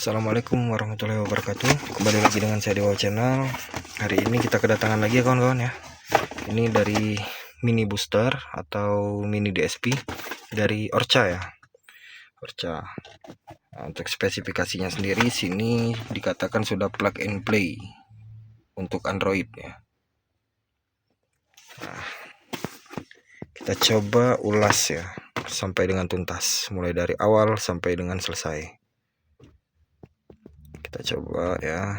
Assalamualaikum warahmatullahi wabarakatuh. Kembali lagi dengan saya Dewa Channel. Hari ini kita kedatangan lagi ya kawan-kawan ya. Ini dari mini booster atau mini DSP dari Orca ya. Orca. Nah, untuk spesifikasinya sendiri sini dikatakan sudah plug and play untuk Android ya. Nah, kita coba ulas ya sampai dengan tuntas, mulai dari awal sampai dengan selesai. Kita coba ya,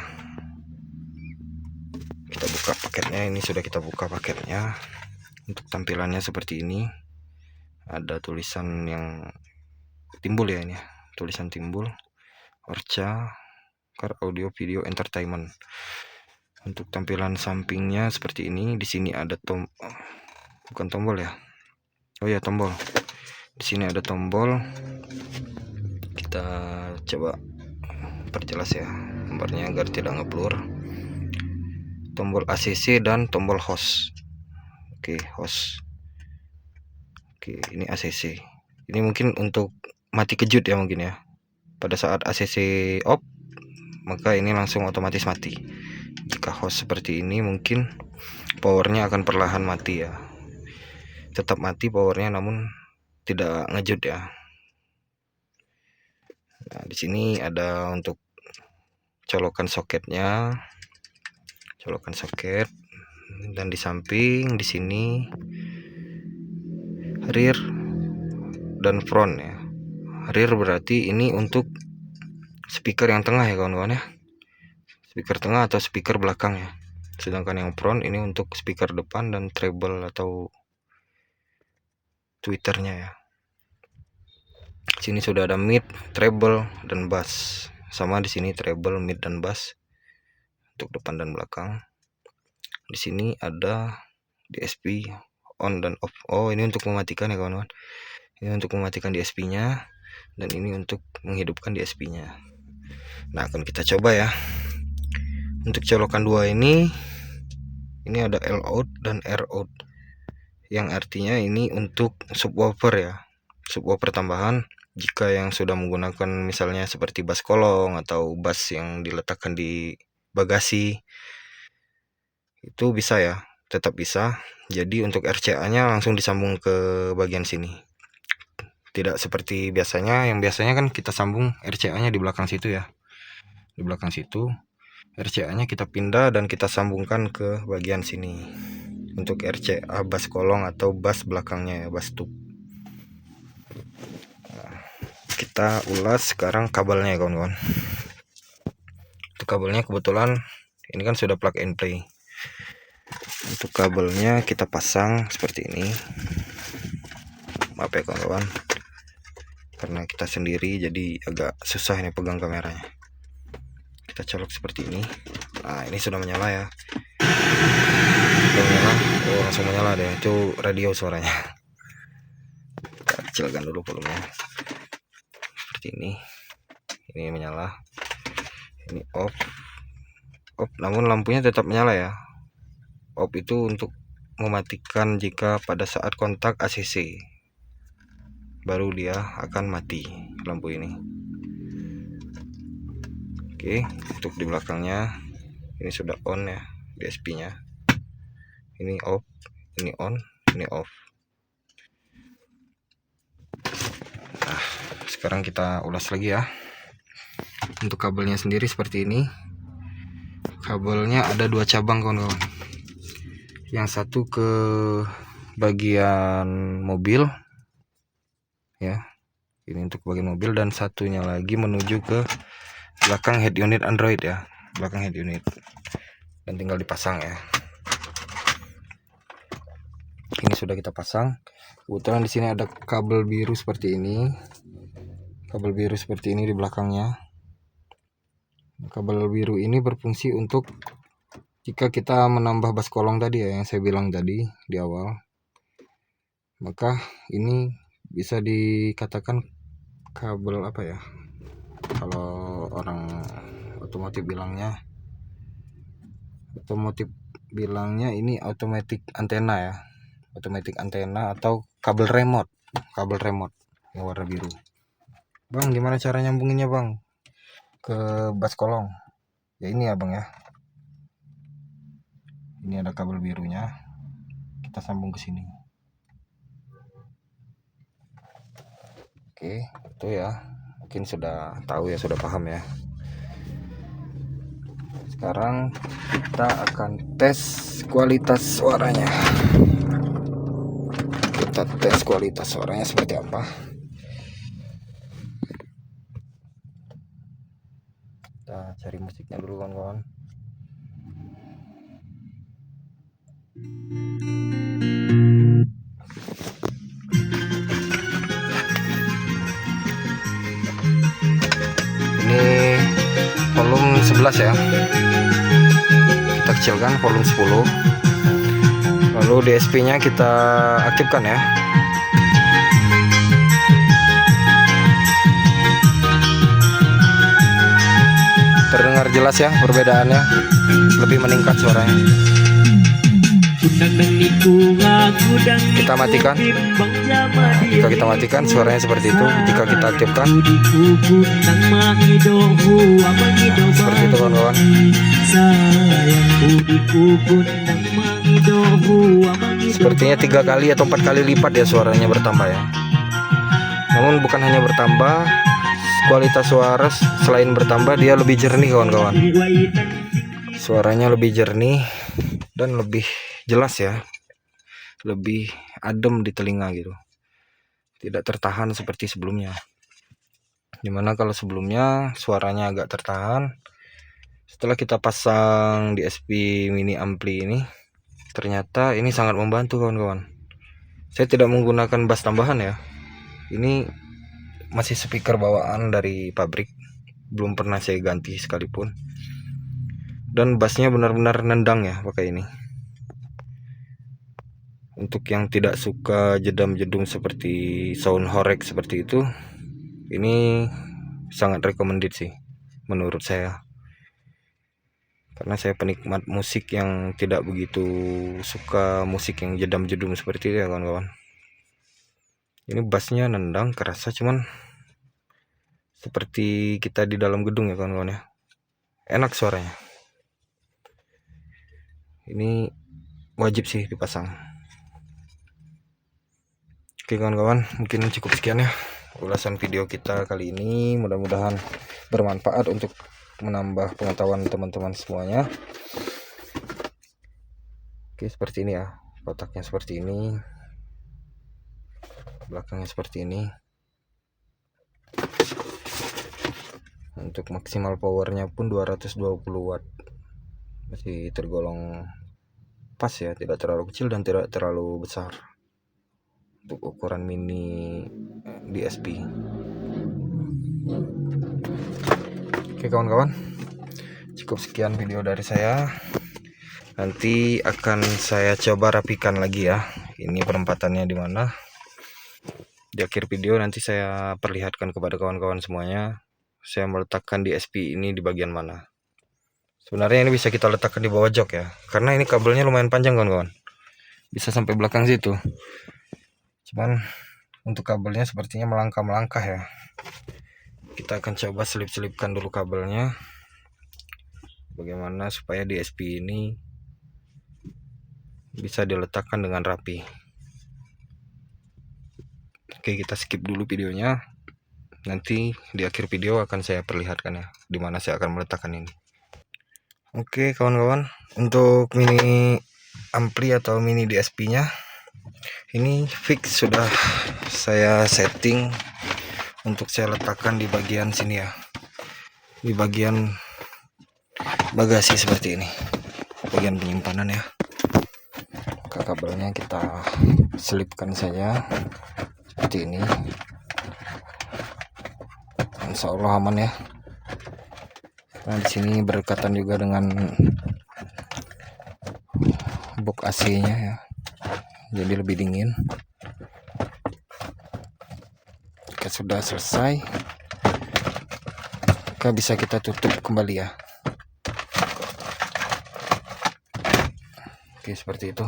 kita buka paketnya. Ini sudah kita buka paketnya. Untuk tampilannya seperti ini, ada tulisan yang timbul ya, ini tulisan timbul Orca Car Audio Video Entertainment. Untuk tampilan sampingnya seperti ini. Di sini ada bukan tombol ya, oh ya tombol. Di sini ada tombol. Kita coba perjelas ya gambarnya agar tidak ngeblur. Tombol ACC dan tombol host. Oke, host. Oke, ini ACC. Ini mungkin untuk mati kejut ya mungkin ya. Pada saat ACC off, maka ini langsung otomatis mati. Jika host seperti ini, mungkin powernya akan perlahan mati ya. Tetap mati powernya, namun tidak ngejut ya. Nah, di sini ada untuk colokan soketnya, colokan soket, dan di samping di sini rear dan front ya. Rear berarti ini untuk speaker yang tengah ya kawan-kawan ya, speaker tengah atau speaker belakang ya. Sedangkan yang front ini untuk speaker depan dan treble atau tweeternya ya. Sini sudah ada mid, treble, dan bass. Sama di sini treble, mid, dan bass untuk depan dan belakang. Di sini ada DSP on dan off. Oh, ini untuk mematikan ya kawan-kawan. Ini untuk mematikan DSP-nya, dan ini untuk menghidupkan DSP-nya. Nah, akan kita coba ya. Untuk colokan dua ini ada L out dan R out, yang artinya ini untuk subwoofer ya, subwoofer tambahan. Jika yang sudah menggunakan misalnya seperti bass kolong atau bass yang diletakkan di bagasi, itu bisa ya, tetap bisa. Jadi untuk RCA nya langsung disambung ke bagian sini, tidak seperti biasanya. Yang biasanya kan kita sambung RCA nya di belakang situ ya, di belakang situ. RCA nya kita pindah dan kita sambungkan ke bagian sini untuk RCA bass kolong atau bass belakangnya ya, bass tube. Kita ulas sekarang kabelnya ya kawan-kawan. Untuk kabelnya kebetulan ini kan sudah plug and play. Untuk kabelnya kita pasang seperti ini. Maaf ya kawan-kawan, karena kita sendiri jadi agak susah ini pegang kameranya. Kita colok seperti ini. Nah, ini sudah menyala ya. Sudah menyala. Oh, langsung menyala deh. Itu radio suaranya. Kita kecilkan dulu volumenya. Ini menyala, ini off, namun lampunya tetap menyala ya. Off itu untuk mematikan jika pada saat kontak ACC, baru dia akan mati lampu ini. Oke, untuk di belakangnya ini sudah on ya, DSP nya ini off, ini on, ini off. Nah, sekarang kita ulas lagi ya. Untuk kabelnya sendiri seperti ini. Kabelnya ada dua cabang kawan-kawan. Yang satu ke bagian mobil ya, ini untuk bagian mobil, dan satunya lagi menuju ke belakang head unit Android ya, belakang head unit, dan tinggal dipasang ya. Ini sudah kita pasang. Kebetulan di sini ada kabel biru seperti ini, kabel biru seperti ini di belakangnya. Kabel biru ini berfungsi untuk jika kita menambah bass kolong tadi ya, yang saya bilang tadi di awal, maka ini bisa dikatakan kabel apa ya, kalau orang otomotif bilangnya ini automatic antena ya, automatic antena atau kabel remote yang warna biru. Bang, gimana cara nyambunginnya bang? ke bass kolong. Ya ini ya bang ya. Ini ada kabel birunya. Kita sambung ke sini. Oke, itu ya. Mungkin sudah tahu ya, sudah paham ya. Sekarang kita akan tes kualitas suaranya. Kita tes kualitas suaranya seperti apa. Kita cari musiknya dulu kawan-kawan. Ini volume 11 ya. Kita kecilkan volume 10. Lalu DSP-nya kita aktifkan ya. Terdengar jelas ya perbedaannya, lebih meningkat suaranya. Kita matikan. Nah, jika kita matikan suaranya seperti itu. Jika kita aktifkan, seperti itu kawan-kawan. Sepertinya 3 kali atau 4 kali lipat ya suaranya bertambah ya. Namun bukan hanya bertambah, kualitas suara selain bertambah, dia lebih jernih kawan-kawan. Suaranya lebih jernih dan lebih jelas ya, lebih adem di telinga gitu, tidak tertahan seperti sebelumnya. Dimana kalau sebelumnya suaranya agak tertahan, setelah kita pasang DSP mini ampli ini, ternyata ini sangat membantu kawan-kawan. Saya tidak menggunakan bass tambahan ya, ini masih speaker bawaan dari pabrik, belum pernah saya ganti sekalipun. Dan bassnya benar-benar nendang ya pakai ini. Untuk yang tidak suka jedam-jedum seperti sound horeg seperti itu, ini sangat recommended sih menurut saya. Karena saya penikmat musik yang tidak begitu suka musik yang jedam-jedum seperti itu ya kawan-kawan. Ini bassnya nendang, kerasa, cuman seperti kita di dalam gedung ya kawan-kawan ya. Enak suaranya. Ini wajib sih dipasang. Oke kawan-kawan, mungkin cukup sekian ya ulasan video kita kali ini. Mudah-mudahan bermanfaat untuk menambah pengetahuan teman-teman semuanya. Oke, seperti ini ya, kotaknya seperti ini, belakangnya seperti ini. Untuk maksimal powernya pun 220 watt, masih tergolong pas ya, tidak terlalu kecil dan tidak terlalu besar untuk ukuran mini DSP. Oke kawan-kawan, cukup sekian video dari saya. Nanti akan saya coba rapikan lagi ya, ini penempatannya di mana. Di akhir video nanti saya perlihatkan kepada kawan-kawan semuanya, saya meletakkan DSP ini di bagian mana. Sebenarnya ini bisa kita letakkan di bawah jok ya, karena ini kabelnya lumayan panjang kawan-kawan, bisa sampai belakang situ. Cuman untuk kabelnya sepertinya melangkah-melangkah ya. Kita akan coba selip-selipkan dulu kabelnya, bagaimana supaya DSP ini bisa diletakkan dengan rapi. Oke, kita skip dulu videonya. Nanti di akhir video akan saya perlihatkan ya, dimana saya akan meletakkan ini. Oke kawan-kawan, untuk mini ampli atau mini DSP nya ini fix sudah saya setting untuk saya letakkan di bagian sini ya, di bagian bagasi seperti ini, bagian penyimpanan ya. Kabelnya kita selipkan saja seperti ini. Insya Allah aman ya. Nah, di sini berdekatan juga dengan box AC-nya ya, jadi lebih dingin. Jika sudah selesai, maka bisa kita tutup kembali ya. Oke, seperti itu.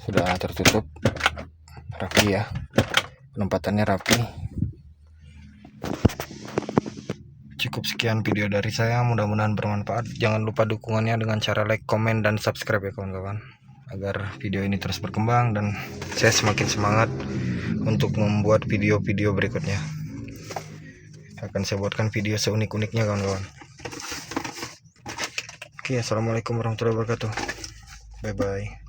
Sudah tertutup, rapi ya, penempatannya rapi. cukup sekian video dari saya, mudah-mudahan bermanfaat. Jangan lupa dukungannya dengan cara like, komen, dan subscribe ya kawan-kawan, agar video ini terus berkembang dan saya semakin semangat untuk membuat video-video berikutnya. Akan saya buatkan video seunik-uniknya kawan-kawan. Oke, assalamualaikum warahmatullahi wabarakatuh. Bye bye.